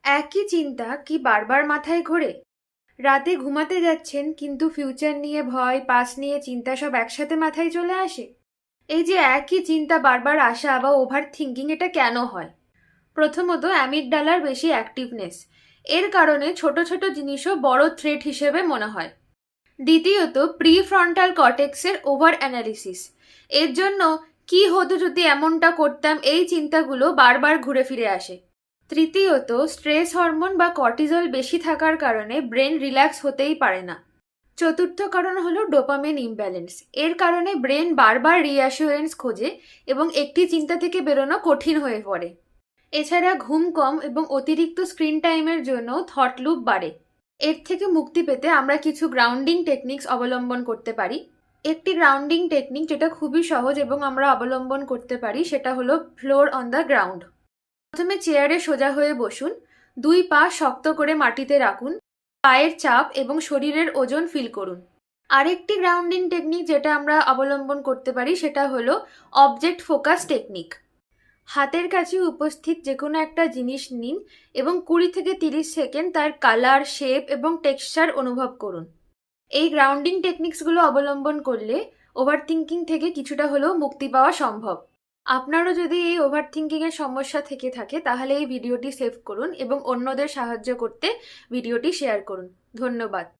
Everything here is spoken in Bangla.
একই চিন্তা কি বারবার মাথায় ঘোরে? রাতে ঘুমাতে যাচ্ছেন কিন্তু ফিউচার নিয়ে ভয়, পাস্ট নিয়ে চিন্তা সব একসাথে মাথায় চলে আসে? এই যে একই চিন্তা বারবার আসা বা ওভার থিঙ্কিং, এটা কেন হয়? প্রথমত, অ্যামিগডালার বেশি অ্যাক্টিভনেস। এর কারণে ছোট ছোট জিনিসও বড় থ্রেট হিসেবে মনে হয়। দ্বিতীয়ত, প্রিফ্রন্টাল কর্টেক্সের ওভার অ্যানালিসিস। এর জন্য কি হতো যদি এমনটা করতাম, এই চিন্তাগুলো বারবার ঘুরে ফিরে আসে। তৃতীয়ত, স্ট্রেস হরমোন বা কর্টিজল বেশি থাকার কারণে ব্রেন রিল্যাক্স হতেই পারে না। চতুর্থ কারণ হলো ডোপামিন ইমব্যালেন্স। এর কারণে ব্রেন বারবার রিঅ্যাসুরেন্স খোঁজে এবং একটি চিন্তা থেকে বেরোনো কঠিন হয়ে পড়ে। এছাড়া ঘুম কম এবং অতিরিক্ত স্ক্রিন টাইমের জন্য থট লুপ বাড়ে। এর থেকে মুক্তি পেতে আমরা কিছু গ্রাউন্ডিং টেকনিক্স অবলম্বন করতে পারি। একটি গ্রাউন্ডিং টেকনিক যেটা খুবই সহজ এবং আমরা অবলম্বন করতে পারি সেটা হলো ফ্লোর অন দ্য গ্রাউন্ড। প্রথমে চেয়ারে সোজা হয়ে বসুন, দুই পা শক্ত করে মাটিতে রাখুন, পায়ের চাপ এবং শরীরের ওজন ফিল করুন। আরেকটি গ্রাউন্ডিং টেকনিক যেটা আমরা অবলম্বন করতে পারি সেটা হলো অবজেক্ট ফোকাস টেকনিক। হাতের কাছে উপস্থিত যে কোনো একটা জিনিস নিন এবং 20 থেকে 30 সেকেন্ড তার কালার, শেপ এবং টেক্সচার অনুভব করুন। এই গ্রাউন্ডিং টেকনিক্সগুলো অবলম্বন করলে ওভার থিঙ্কিং থেকে কিছুটা হলেও মুক্তি পাওয়া সম্ভব। আপনারও যদি এই ওভার থিঙ্কিংয়ের সমস্যা থেকে থাকে তাহলে এই ভিডিওটি সেভ করুন এবং অন্যদের সাহায্য করতে ভিডিওটি শেয়ার করুন। ধন্যবাদ।